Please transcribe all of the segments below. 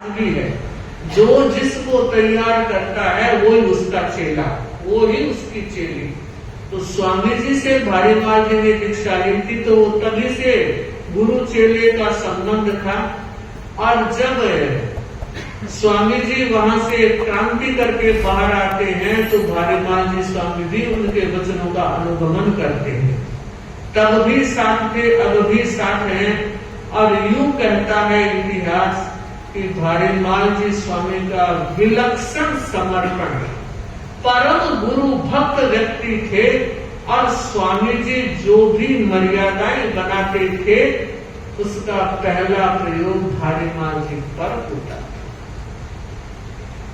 भी है। जो जिसको तैयार करता है वो ही उसका चेला, वो ही उसकी चेली। तो स्वामी जी से भारीमाल जी ने दीक्षा ली थी, तो वो तभी से गुरु चेले का संबंध था। और जब स्वामी जी वहां से क्रांति करके बाहर आते हैं तो भारीमाल जी स्वामी भी उनके वचनों का अनुगमन करते हैं। तब भी साथ थे, अब भी साथ हैं। और यूं कहता है इतिहास कि भारीमाल जी स्वामी का विलक्षण समर्पण, परम गुरु भक्त व्यक्ति थे। और स्वामी जी जो भी मर्यादाएं बनाते थे उसका पहला प्रयोग भारीमाल जी पर होता।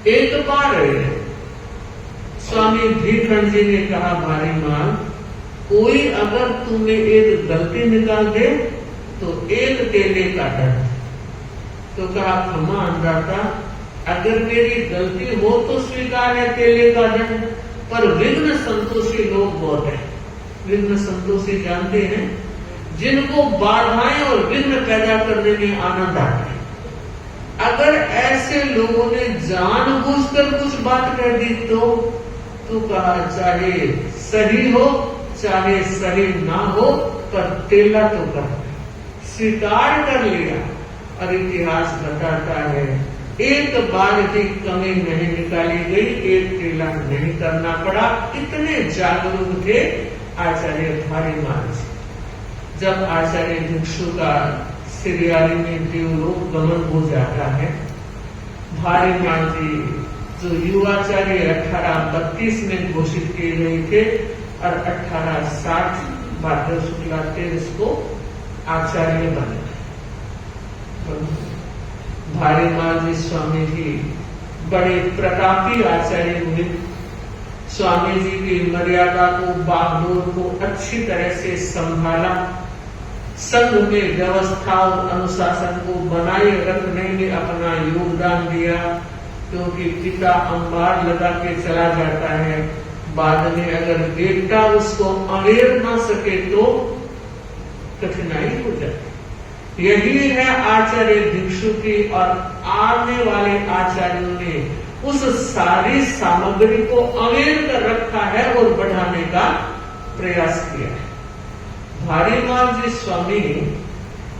एक बार स्वामी भीखंड जी ने कहा, भारीमाल कोई अगर तुम्हें एक गलती निकाल दे तो एक तेले का दंड। तो कहा, क्षमा अंदाता, अगर मेरी गलती हो तो स्वीकार है तेले का दंड, पर विघ्न संतोषी लोग बहुत हैं। विघ्न संतोषी जानते हैं, जिनको बाधाएं और विघ्न पैदा करने में आनंद आता है। अगर ऐसे लोगों ने जानबूझकर कुछ बात कह दी तो कहा, चाहे सही हो चाहे सही ना हो, पर तेला तो कर स्वीकार कर लिया। और इतिहास बताता है एक बार भी कमी नहीं निकाली गई, एक तेला नहीं करना पड़ा। इतने जागरूक थे आचार्य भारीमाल जी। जब आचार्य भिक्षु का सिरियारी में देवलोक गमन हो जाता है, भारीमाल जी जो युवाचार्य 1832 में घोषित किए गए थे और 1860 भाद्र शुक्ला 23 को आचार्य बने। भारीमाल जी स्वामी जी बड़े प्रतापी आचार्य हुए। स्वामी जी की मर्यादा को, बागडोर को अच्छी तरह से संभाला। संघ में व्यवस्था और अनुशासन को बनाए रखने में अपना योगदान दिया, क्योंकि पिता अंबार लगा के चला जाता है, बाद में अगर बेटा उसको अवेर ना सके तो कठिनाई हो जाती। यही है आचार्य भिक्षु की। और आने वाले आचार्यों ने उस सारी सामग्री को अवेर कर रखा है और बढ़ाने का प्रयास किया है। भारीमाल जी स्वामी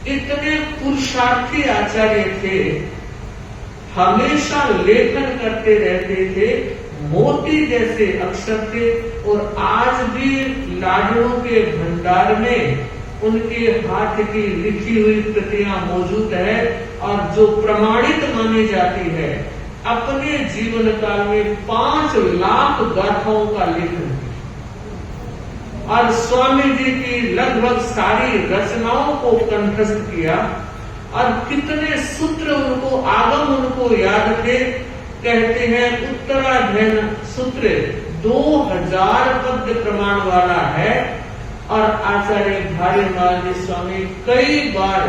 इतने पुरुषार्थी आचार्य थे, हमेशा लेखन करते रहते थे, मोती जैसे अक्षर थे। और आज भी लाडलों के भंडार में उनके हाथ की लिखी हुई प्रतियां मौजूद है और जो प्रमाणित मानी जाती है। अपने जीवन काल में 5 लाख गाथाओं का लेखन और स्वामी जी की लगभग सारी रचनाओं को कंठस्थ किया। और कितने सूत्र उनको, आगम उनको याद थे। कहते हैं उत्तराध्ययन सूत्र 2000 पद्य प्रमाण वाला है। और आचार्य भारीमाल जी स्वामी कई बार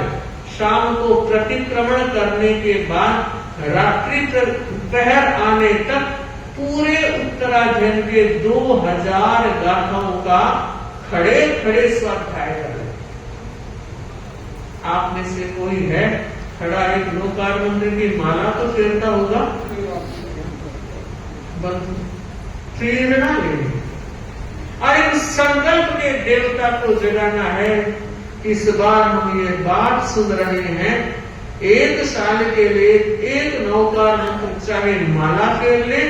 शाम को प्रतिक्रमण करने के बाद रात्रि पहर आने तक पूरे उत्तराध्ययन के 2000 गाथाओं का खड़े खड़े स्वाध्याय कर रहे। आप में से कोई है खड़ा एक लोकार मंत्र की माला तो फेरता होगा, प्रेरणा लेनी। और एक संकल्प के देवता को जगाना है। इस बार हम ये बात सुन रहे हैं, 1 साल के लिए एक नौकार मंत्र चाहे माला फेर ले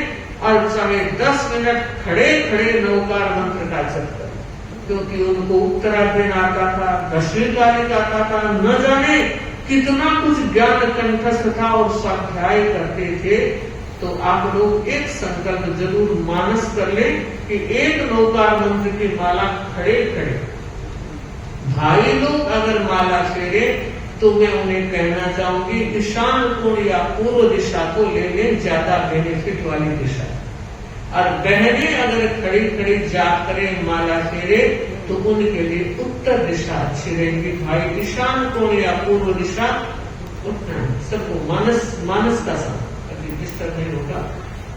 और चाहे 10 मिनट खड़े खड़े नौकार मंत्र का जप करें। क्योंकि उनको उत्तराध्ययन आता था, 10वीं कालिक आता था, न जाने कितना कुछ ज्ञान कंठस्थ था और स्वाध्याय करते थे। तो आप लोग एक संकल्प जरूर मानस कर ले कि एक नौकार मंत्र की माला खड़े खड़े। भाई लोग अगर माला फेरे तो मैं उन्हें कहना चाहूंगी ईशान कोण या पूर्व दिशा को ले लें, ज्यादा बेनिफिट वाली दिशा। और बहनें अगर खड़ी खड़ी जाप करें, माला फेरे, तो उनके लिए उत्तर दिशा अच्छी रहेगी। भाई ईशान कोण या पूर्व दिशा उठना, सबको मानस का समय डिस्टर्ब नहीं होगा।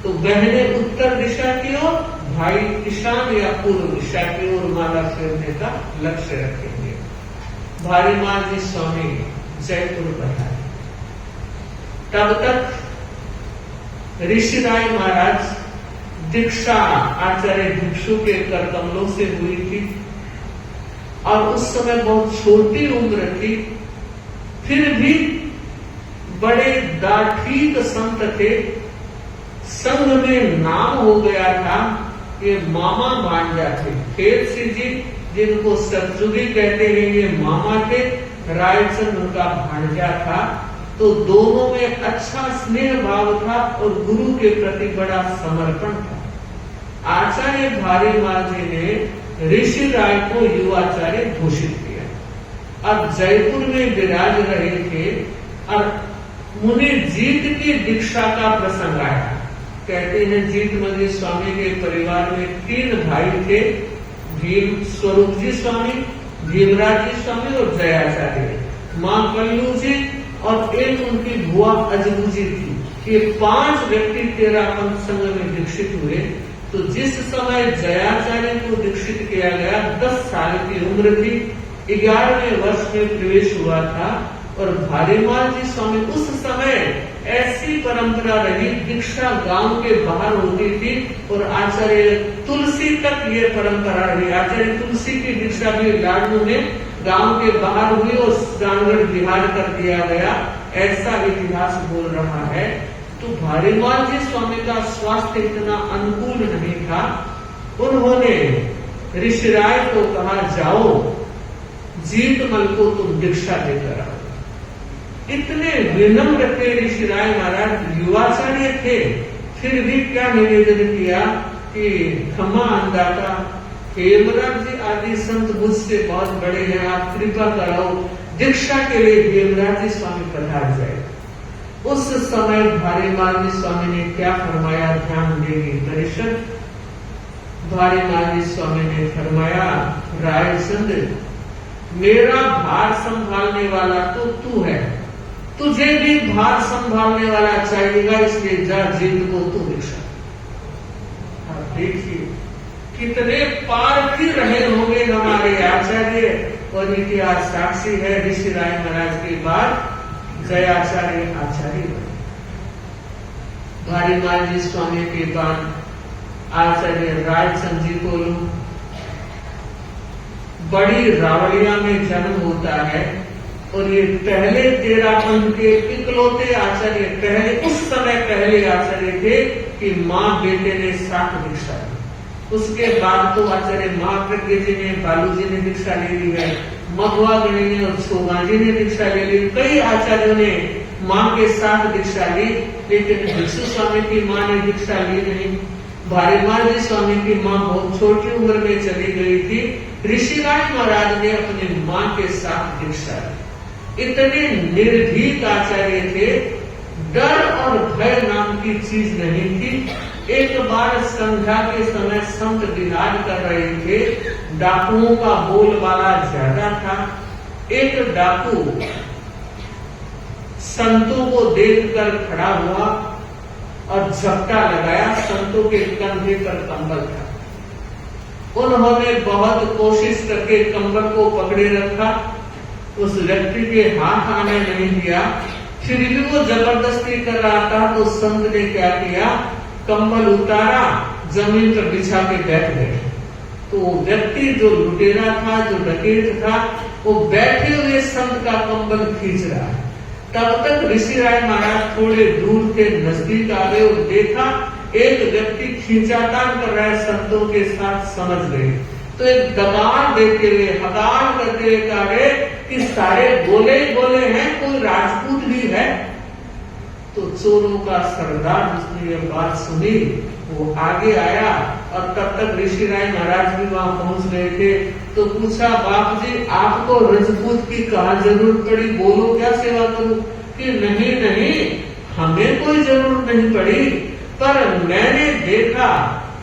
तो बहने उत्तर दिशा की ओर, भाई ईशान या पूर्व दिशा की ओर माला फेरने का लक्ष्य रखेंगे। भारीमाल जी स्वामी जयपुर पधारे। तब तक ऋषिराय महाराज दीक्षा आचार्य भिक्षु के कर कमलों से हुई थी और उस समय बहुत छोटी उम्र थी, फिर भी बड़े दार्ढिक संत थे। संघ में नाम हो गया था, ये मामा भांजा थे। खेत सिंह जी जिनको सतजुगी कहते हैं, ये मामा थे, रायचंद उनका भांजा था। तो दोनों में अच्छा स्नेह भाव था और गुरु के प्रति बड़ा समर्पण था। आचार्य भारीमाल जी ने ऋषि राय को युवाचार्य घोषित किया। अब जयपुर में विराज रहे थे और मुनि जीत की दीक्षा का प्रसंग आया। कहते हैं जीत मजी स्वामी के परिवार में 3 भाई थे, भीम स्वरूप जी स्वामी, भीमराज जी स्वामी और जयाचार्य। माँ कल्लू जी और एक उनकी बुआ अजबू जी थी। ये 5 व्यक्ति तेरापंथ संघ में दीक्षित हुए। तो जिस समय जयाचार्य को दीक्षित किया गया 10 साल की उम्र थी, 11वें वर्ष में प्रवेश हुआ था। और भारीमाल जी स्वामी उस समय ऐसी परंपरा रही, दीक्षा गांव के बाहर होती थी और आचार्य तुलसी तक ये परंपरा रही। आचार्य तुलसी की दीक्षा भी लाडू में गांव के बाहर हुई और जानगढ़ बिहार कर दिया गया, ऐसा इतिहास बोल रहा है। तो भारीमाल जी स्वामी का स्वास्थ्य इतना अनुकूल नहीं था। उन्होंने ऋषिराय को कहा, जाओ जीतमल को तुम दीक्षा देकर आओ। इतने विनम्र थे ऋषिराय महाराज, युवाचार्य थे, फिर भी क्या निवेदन किया कि खमा अंदाता, हेमराज जी आदि संत मुझसे बहुत बड़े हैं, आप कृपा कराओ, दीक्षा के लिए हेमराज जी स्वामी पधार जाए। उस समय भारीमाल जी स्वामी ने क्या फरमाया, ध्यान देगी परिषद। भारीमाल जी स्वामी ने फरमाया, रायचंद मेरा भार संभालने वाला तो तू है, तुझे भी भार संभालने वाला चाहिएगा, इसलिए जा जीत को तू दीक्षा। अब देखिए कितने पार्थी रहे होंगे हमारे आचार्य, और इतिहास साक्षी है ऋषिराय महाराज के बाद जयाचार्य आचार्य बने। भारीमाल जी स्वामी के बाद आचार्य रायचंद जी को बड़ी रावलिया में जन्म होता है और ये पहले तेरापंथ के इकलौते आचार्य, पहले उस समय पहले आचार्य थे कि माँ बेटे ने 60 दीक्षा ली। उसके बाद तो आचार्य महाप्रज्ञ जी ने, बालू जी ने दीक्षा ले ली है, मघवा गणी ने और छोगा जी ने दीक्षा ले ली। कई आचार्यों ने माँ के साथ दीक्षा ली, लेकिन भिक्षु स्वामी की माँ ने दीक्षा ली नहीं। भारीमाल जी स्वामी की माँ बहुत छोटी उम्र में चली गई थी। ऋषिराय महाराज ने अपनी माँ के साथ दीक्षा ली। इतने निर्भीक आचार्य थे, डर और भय नाम की चीज नहीं थी। एक बार संध्या के समय संत विहार कर रहे थे, डाकुओं का बोलबाला ज्यादा था। एक डाकू संतों को देखकर खड़ा हुआ और झपटा लगाया। संतों के कंधे पर कंबल था। उन्होंने बहुत कोशिश करके कंबल को पकड़े रखा, उस व्यक्ति के हाथ आने नहीं दिया। फिर भी वो जबरदस्ती कर रहा था, तो संत ने क्या किया, कंबल उतारा, जमीन पर बिछा के बैठ गए। तो व्यक्ति जो लुटेरा था, जो डकैत था, वो बैठे हुए संत का कंबल खींच रहा है। तब तक ऋषिराय महाराज थोड़े दूर थे, नजदीक आ गए और देखा एक व्यक्ति खींचातान कर रहा है संतों के साथ, समझ गए। तो एक दबाव देते हुए, हकार करते हुए कहा कि सारे बोले ही बोले हैं, कोई राजपूत भी है। तो चोरों का सरदार जिसने ये बात सुनी, वो आगे आया और तब तक ऋषिराय महाराज भी वहां पहुंच गए थे। तो पूछा, बाप जी आपको राजपूत की कहाँ जरूरत पड़ी, बोलो क्या सेवा करूं? कि नहीं नहीं, हमें कोई जरूरत नहीं पड़ी, पर मैंने देखा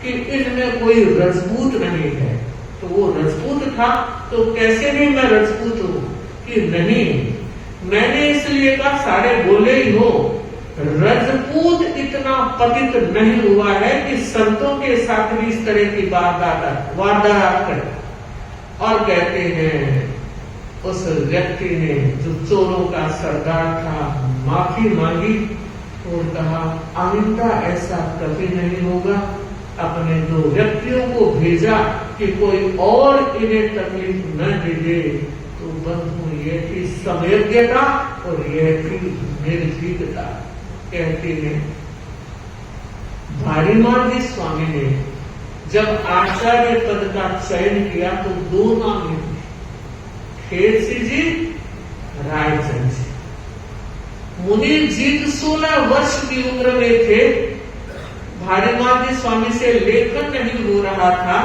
कि इनमें कोई राजपूत नहीं है। तो वो राजपूत था, तो कैसे नहीं मैं राजपूत हूं? कि नहीं, मैंने इसलिए कहा सारे बोले ही हो, राजपूत इतना पतित नहीं हुआ है कि संतों के साथ भी इस तरह की वारदात करे। और कहते हैं उस व्यक्ति ने, जो चोरों का सरदार था, माफी मांगी और कहा आइंदा ऐसा कभी नहीं होगा। अपने 2 व्यक्तियों को भेजा कि कोई और इन्हें तकलीफ न दे। तो बंधु यह थी समयज्ञता और यह थी निर्भीकता। कहते हैं भारीमान जी स्वामी ने जब आचार्य पद का चयन किया तो 2 नाम लिखे, खेरसी जी, रायचंद जी। मुनि जीत 16 वर्ष की उम्र में थे। भारीमान जी स्वामी से लेखन नहीं हो रहा था,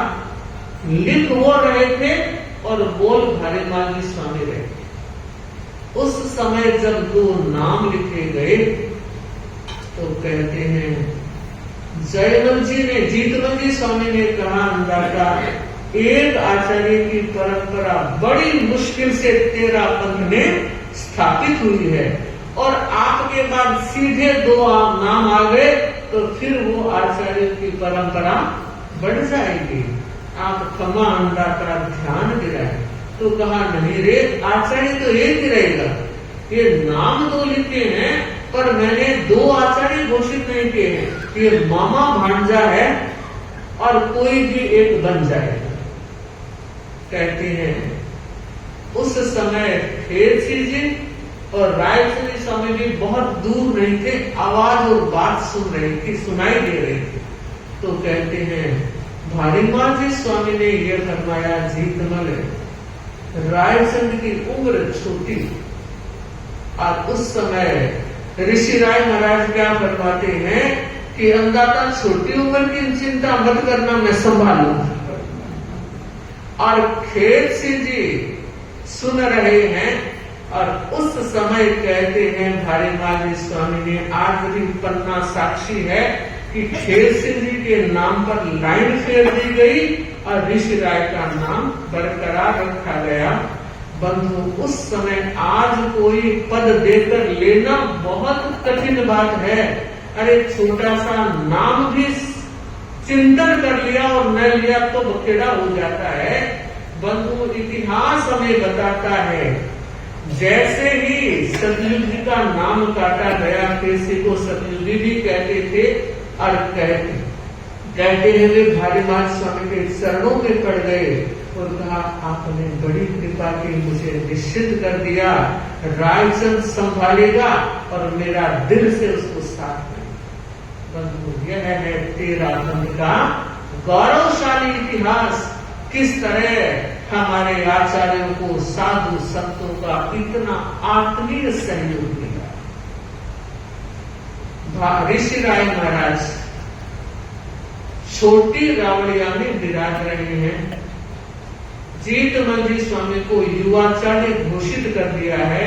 लिख हो रहे थे और बोल भारीमान जी स्वामी रहे थे। उस समय जब 2 नाम लिखे गए तो कहते हैं जयवंत जी ने, जीतवंत जी स्वामी ने कहा अंदाजा एक आचार्य की परंपरा बड़ी मुश्किल से 13 पंथ में स्थापित हुई है और आपके बाद सीधे 2 नाम आ गए तो फिर वो आचार्य की परंपरा बढ़ जाएगी। आप क्षमा अंदाजा ध्यान दिलाए। तो कहा नहीं रे, आचार्य तो एक ही रहेगा। ये नाम 2 लिखे हैं पर मैंने 2 आचार्य घोषित नहीं किए हैं। ये मामा भांजा है और कोई भी एक बन जाएगा। कहते हैं उस समय खेरसी जी और रायचंद जी स्वामी भी बहुत दूर नहीं थे, आवाज और बात सुन रही थी, सुनाई दे रही थी। तो कहते हैं भारीमान जी स्वामी ने यह फरमाया, जीतमल रायचंद की उम्र छोटी। और उस समय ऋषि राय महाराज क्या फरमाते हैं कि अंदाता छोटी उम्र की चिंता मत करना, मैं संभालूंगा। और खेरसी जी सुन रहे हैं और उस समय कहते हैं भारीमान जी स्वामी ने, आज भी पन्ना साक्षी है कि खेरसी जी के नाम पर लाइन फेर दी गई और ऋषि राय का नाम बरकरार रखा गया। बंधु उस समय आज कोई पद देकर लेना बहुत कठिन बात है। अरे छोटा सा नाम भी चिंतन कर लिया और न लिया तो बखेड़ा हो जाता है। बंधु इतिहास हमें बताता है जैसे ही सतयुगी का नाम काटा गया, किसी को सतयुगी भी कहते थे और कहते हैं वे भारीमान स्वामी के चरणों में पड़ गए और कहा आपने बड़ी कृपा की, मुझे निश्चित कर दिया रायचंद संभालेगा और मेरा दिल से उसको साथ में। बंधु यह है 13 पंथ का गौरवशाली इतिहास। किस तरह हमारे आचार्यों को साधु संतों का इतना आत्मीय सहयोग मिला। ऋषि राय महाराज छोटी रावड़िया में विराज रहे हैं। जीतमल जी स्वामी को युवाचार्य घोषित कर दिया है।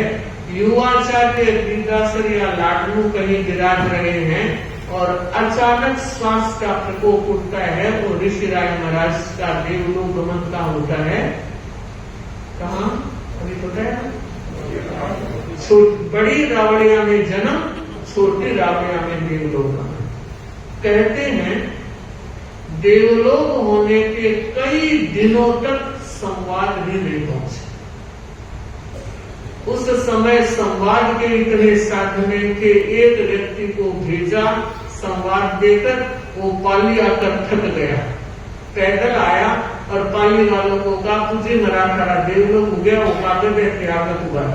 युवाचार्य विद्यासर या लाडनू कहीं विराज रहे हैं और अचानक श्वास का प्रकोप उठता है और ऋषि राय महाराज का देवलोक गमन का होता है। कहा अभी पता है, बड़ी रावड़िया में जन्म, छोटी रावड़िया में देवलोक गमन। कहते हैं देवलोक होने के कई दिनों तक संवाद भी नहीं पहुंचे। उस समय संवाद के इतने साधन नहीं थे। एक व्यक्ति को भेजा संवाद देकर, वो पाली आकर थक गया, पैदल आया और पाली वालों को कहा तुझे मरा खरा देवलोक हो गया, वो कागज है त्यागत हुआ।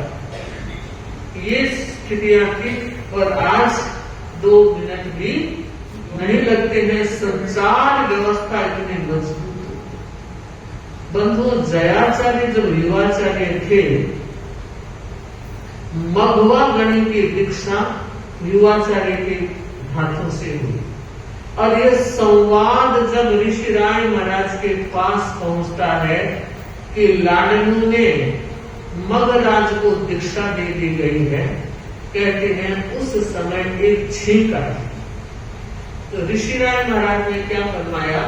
ये स्थितियां थी और आज 2 मिनट भी नहीं लगते हैं। संचार व्यवस्था इतनी मजबूत। बंधु जयाचार्य जब युवाचार्य थे, मघवा गणी की दीक्षा युवाचार्य के हाथों से हुई और यह संवाद जब ऋषि राय महाराज के पास पहुंचता है कि लाडनू ने मगराज को दीक्षा दे दी गई है, कहते हैं उस समय एक छींक आई। तो ऋषि राय महाराज ने क्या फरमाया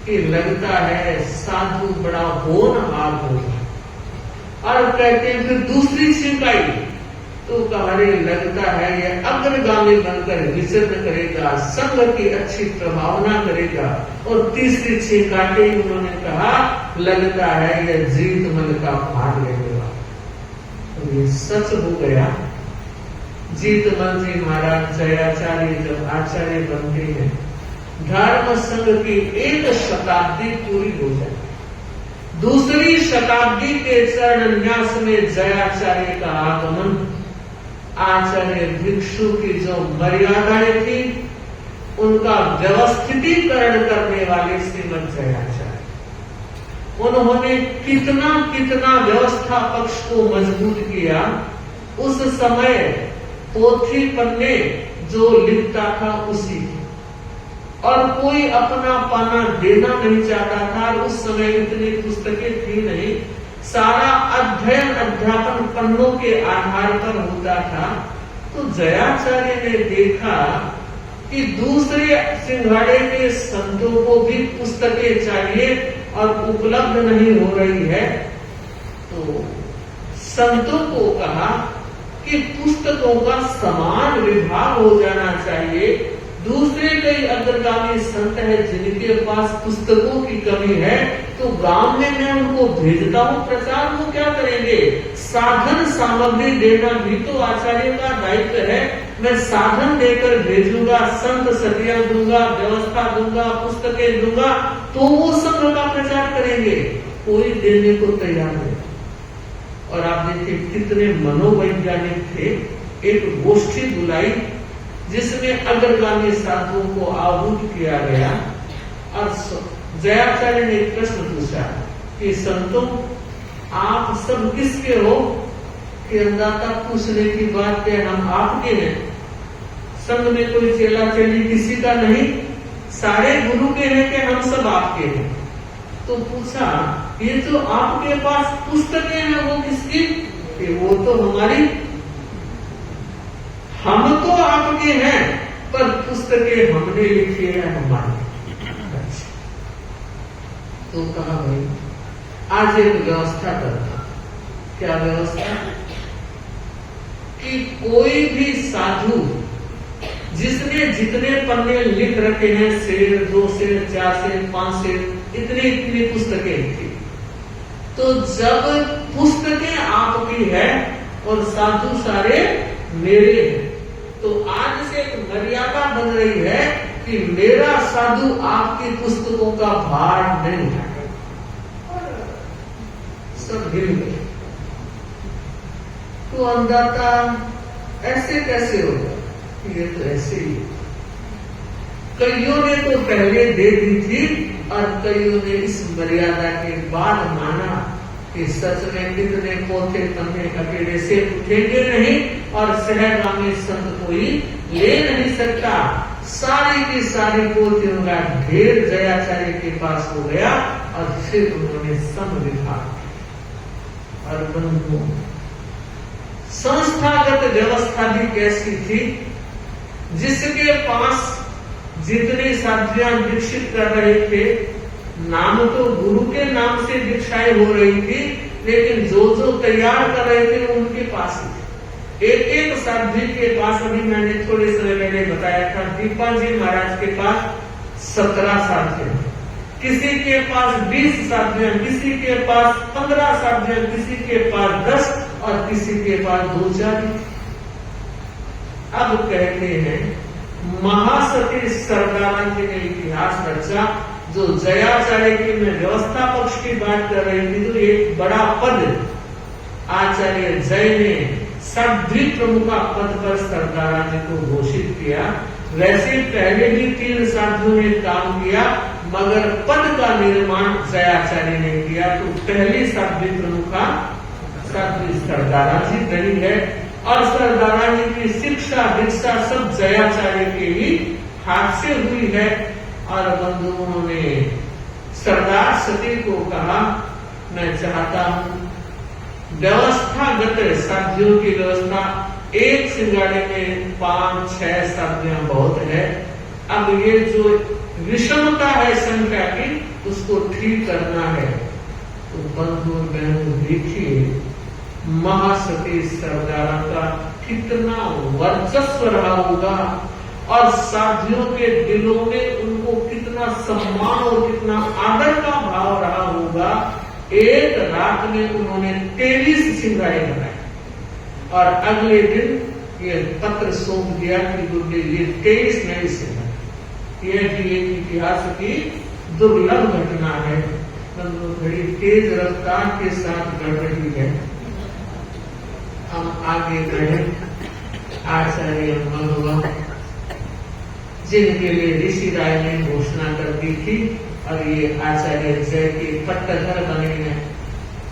कि लगता है साधु बड़ा होनहार होगा। और कहते हैं फिर दूसरी छींक आई तो कार्य लगता है यह अग्रगामी बनकर विचरण करेगा, संग की अच्छी प्रभावना करेगा। और तीसरी 6 काटे उन्होंने कहा लगता है यह जीत मन का भाग लेगा। और ये सच हो गया। जीतमल जी महाराज जयाचार्य जब आचार्य बनते हैं, धर्म संघ की 1 शताब्दी पूरी हो जाए। दूसरी शताब्दी के चरण न्यास में जयाचार्य का आगमन, आचार्य भिक्षु की जो मर्यादाएं थी उनका व्यवस्थितीकरण करने वाले श्रीमद जयाचार्य, उन्होंने कितना कितना व्यवस्था पक्ष को मजबूत किया। उस समय पोथी पन्ने जो लिखता था उसी, और कोई अपना पाना देना नहीं चाहता था। उस समय इतनी पुस्तकें थी नहीं, सारा अध्ययन अध्यापन पन्नों के आधार पर होता था। तो जयाचार्य ने देखा कि दूसरे सिंघाड़े के संतों को भी पुस्तकें चाहिए और उपलब्ध नहीं हो रही है। तो संतों को कहा कि पुस्तकों का समान विभाग हो जाना चाहिए। दूसरे कई अग्रगामी संत है जिनके पास पुस्तकों की कमी है, तो गांव में मैं उनको भेजता हूँ, प्रचार वो क्या करेंगे? साधन सामग्री देना भी तो आचार्य का दायित्व है। मैं साधन देकर भेजूंगा, संत सतियां दूंगा, व्यवस्था दूंगा, पुस्तकें दूंगा, तो वो संघ का प्रचार करेंगे। कोई देने को तैयार नहीं। और आप देखिए कितने मनोवैज्ञानिक थे। एक गोष्ठी बुलाई जिसमें अग्रगामी साधुओं को आहूत किया गया, और जयाचार्य ने एक प्रश्न पूछा कि संतों आप सब किसके हो? कि अंदाता पूछने की बात है, हम आपके हैं। संघ में कोई चेला चेली किसी का नहीं, सारे गुरु के हैं कि हम सब आपके हैं। तो पूछा ये जो आपके पास पुस्तकें हैं वो किसकी? कि वो तो हमारी, हम तो आपके हैं पर पुस्तकें हमने लिखी है हमारी। तो कहा भाई आज एक व्यवस्था करना। क्या व्यवस्था? कि कोई भी साधु जिसने जितने पन्ने लिख रखे हैं, शेर, 2 शेर, 4 शेर, 5 शेर, इतनी पुस्तकें थी। तो जब पुस्तकें आपकी है और साधु सारे मेरे हैं, तो आज से एक मर्यादा बन रही है कि मेरा साधु आपकी पुस्तकों का भार नहीं उठाएगा। सब हिल गए। तो अंदाता ऐसे कैसे होगा? ये तो ऐसे ही। कईयों ने तो पहले दे दी थी और कईयों ने इस मर्यादा के बाद माना कि सच में कितने पोथे पन्ने अकेले से उठेंगे नहीं और सहगामी संत कोई ले नहीं सकता। सारी की सारी पोथियों का ढेर जयाचार्य के पास हो गया और फिर उन्होंने समविभाग और बंधु। संस्थागत व्यवस्था भी कैसी थी? जिसके पास जितने साधुयां दीक्षित कर रहे थे, नाम तो गुरु के नाम से दीक्षाएं हो रही थी, लेकिन जो तैयार कर रहे थे उनके पास ही थे। एक साध्वी के पास, अभी मैंने थोड़े समय पहले बताया था, दीपा जी महाराज के पास 17 साध्वी, किसी के पास 20 साध्वियां, किसी के पास 15 साध्वियां, किसी के पास 10 और किसी के पास 2-4। अब कहते हैं महासती सरदारा जी ने इतिहास रचा। जो जयाचार्य की मैं व्यवस्था पक्ष की बात कर रही थी, तो एक बड़ा पद आचार्य जय ने साध्वी प्रमुखा पद पर सरदारा जी को घोषित किया। वैसे पहले भी 3 साधुओं ने काम किया, मगर पद का निर्माण जयाचार्य ने किया। तो पहली साध्वी प्रमुखा साध्वी सरदारा जी रही है और सरदारा जी की शिक्षा दीक्षा सब जयाचार्य के ही हाथ से हुई है। और बंधुओं ने सरदार सती को कहा, मैं चाहता हूं व्यवस्थागत साध्वियों की व्यवस्था, एक सिंगाड़े में 5-6 साध्वियां बहुत है। अब ये जो विषमता है संख्या की, उसको ठीक करना है। तो बंधु बहनों देखिए, महासती सरदारों का कितना वर्चस्व रहा होगा और साधियों के दिलों में उनको कितना सम्मान और कितना आदर का भाव रहा होगा। एक रात में उन्होंने 23 सिंगारे बनाए और अगले दिन ये पत्र सौंप दिया कि गुरुदेव ये 23 नए सिंगारे। यह भी एक इतिहास की दुर्लभ घटना है, बड़ी तेज रफ्तार के साथ बढ़ रही है। हम आगे बढ़े। आचार्य मघवा जिनके लिए ऋषि राय ने घोषणा कर दी थी और ये आचार्य जय के पट्टधर बने हैं।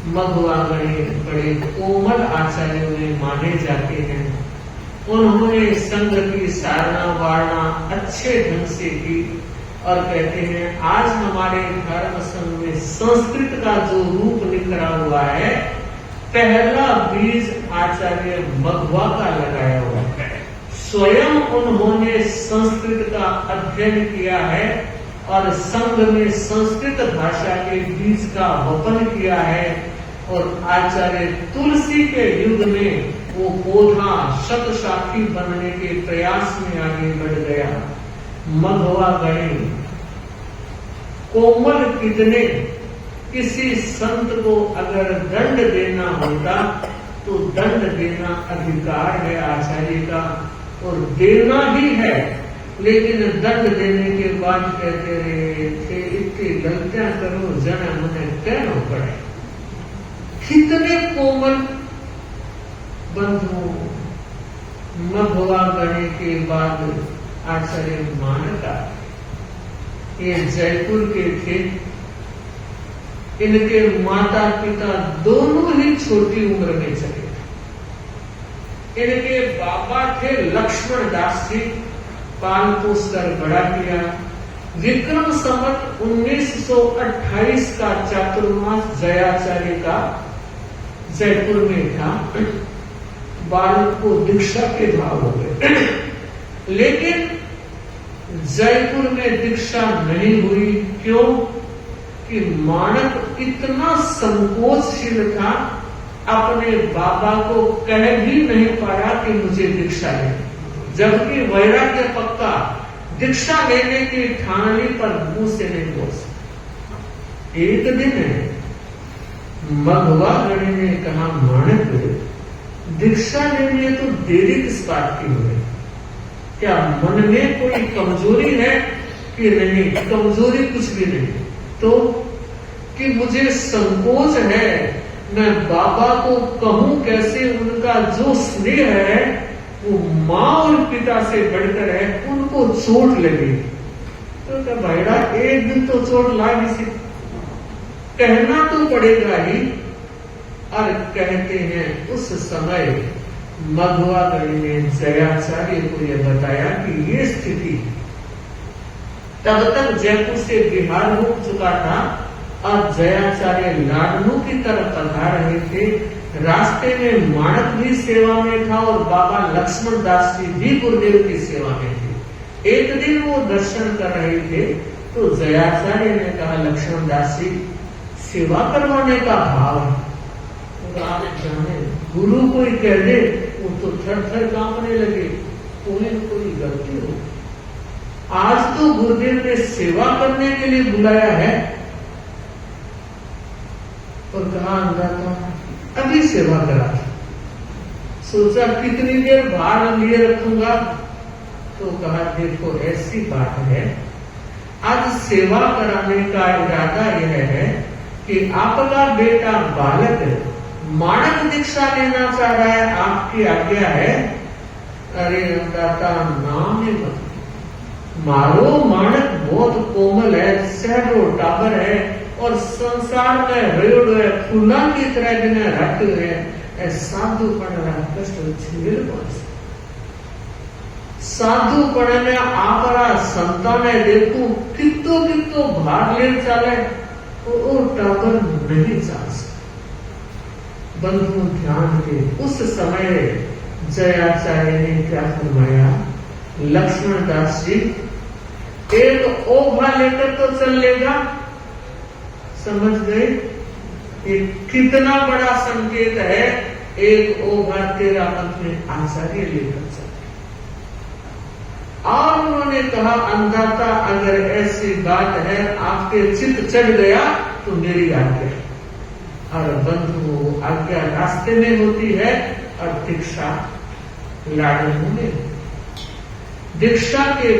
मघवा बड़े कोमल आचार्यों में माने जाते हैं। उन्होंने संघ की सारना वारणा अच्छे ढंग से की और कहते हैं आज हमारे धर्म संघ में संस्कृत का जो रूप निखरा हुआ है, पहला बीज आचार्य मघवा का लगाया हुआ है। स्वयं उन्होंने संस्कृत का अध्ययन किया है और संघ में संस्कृत भाषा के बीज का वपन किया है और आचार्य तुलसी के युग में वो पौधा शतशाखी बनने के प्रयास में आगे बढ़ गया। मघवा गणे कोमल कितने किसी संत को अगर दंड देना होता तो दंड देना अधिकार है आचार्य का और देना ही है, लेकिन दंड देने के बाद कहते रहे थे इतनी गलतियां करो जना मुझे कहना पड़े। कितने कोमल बंधु। मघवा गणे के बाद आचार्य मानका ये जयपुर के थे। इनके माता पिता दोनों ही छोटी उम्र में चले। इनके बाबा थे लक्ष्मण दास जी, पाल पोस कर बड़ा किया। विक्रम संवत 1928 का चातुर्मास जयाचार्य का जयपुर में था। बालक को दीक्षा के भाव हो गए, लेकिन जयपुर में दीक्षा नहीं हुई। क्यों? कि मानक इतना संकोचशील था, अपने बाबा को कह भी नहीं पाया कि मुझे दीक्षा ले, जबकि वैराग्य पक्का, दीक्षा लेने की ठानी पर मुंह से नहीं बोल सकता। एक दिन मघवा गणे ने कहा मानक दीक्षा लेने तो देरी किस बात की हुई? क्या मन में कोई कमजोरी है कि नहीं? कमजोरी कुछ भी नहीं, तो कि मुझे संकोच है, मैं बाबा को कहूं कैसे? उनका जो स्नेह है वो माँ और पिता से बढ़कर है, उनको चोट लगी तो क्या भाईड़ा एक दिन तो चोट लागी से कहना तो पड़ेगा ही। और कहते हैं उस समय मघवा गणे ने जयाचार्य को यह बताया कि ये स्थिति, तब तक जयपुर से बिहार हो चुका था और जयाचार्य लाडनू की तरफ पधार रहे थे। रास्ते में मानक भी सेवा में था और बाबा लक्ष्मण दास जी भी गुरुदेव की सेवा में थे। एक दिन वो दर्शन कर रहे थे तो जयाचार्य ने कहा लक्ष्मण दास जी सेवा करवाने का भाव है, तो आप जाने गुरु कोई कह दे वो तो थर थर कांपने लगे, कोई गलती हो। आज तो गुरुदेव ने सेवा करने के लिए बुलाया है और कहा अंदाता अभी सेवा करा। सोचा कितनी देर भार लिए रखूंगा, तो कहा देखो ऐसी बात है, आज सेवा कराने का इरादा यह है कि आपका बेटा बालक मानक दीक्षा लेना चाह रहा है, आपकी आज्ञा है। अरे अंदाता नाम ही मत मारो, मानक बहुत कोमल है, सैकड़ों टाबर है और संसार में रेड़ है, फूला की तरह जिन्हें रख है, साधु पढ़ कष्ट झेल पास साधु पढ़े में आपरा संतान है, देखो कितो भाग ले चले तो टाबर नहीं चाह सकते। बंधु ध्यान के उस समय जयाचार्य ने क्या फरमाया, लक्ष्मण दास जी एक ओघा लेकर तो चल लेगा। समझ गए? ये कितना बड़ा संकेत है एक ओघा तेरा मत में आचार्य लेकर चले। और उन्होंने कहा अंधाता अगर ऐसी बात है आपके चित्त चढ़ गया तो मेरी आज्ञा। और बंधु आज्ञा रास्ते में होती है और दीक्षा लाडनों में। दीक्षा के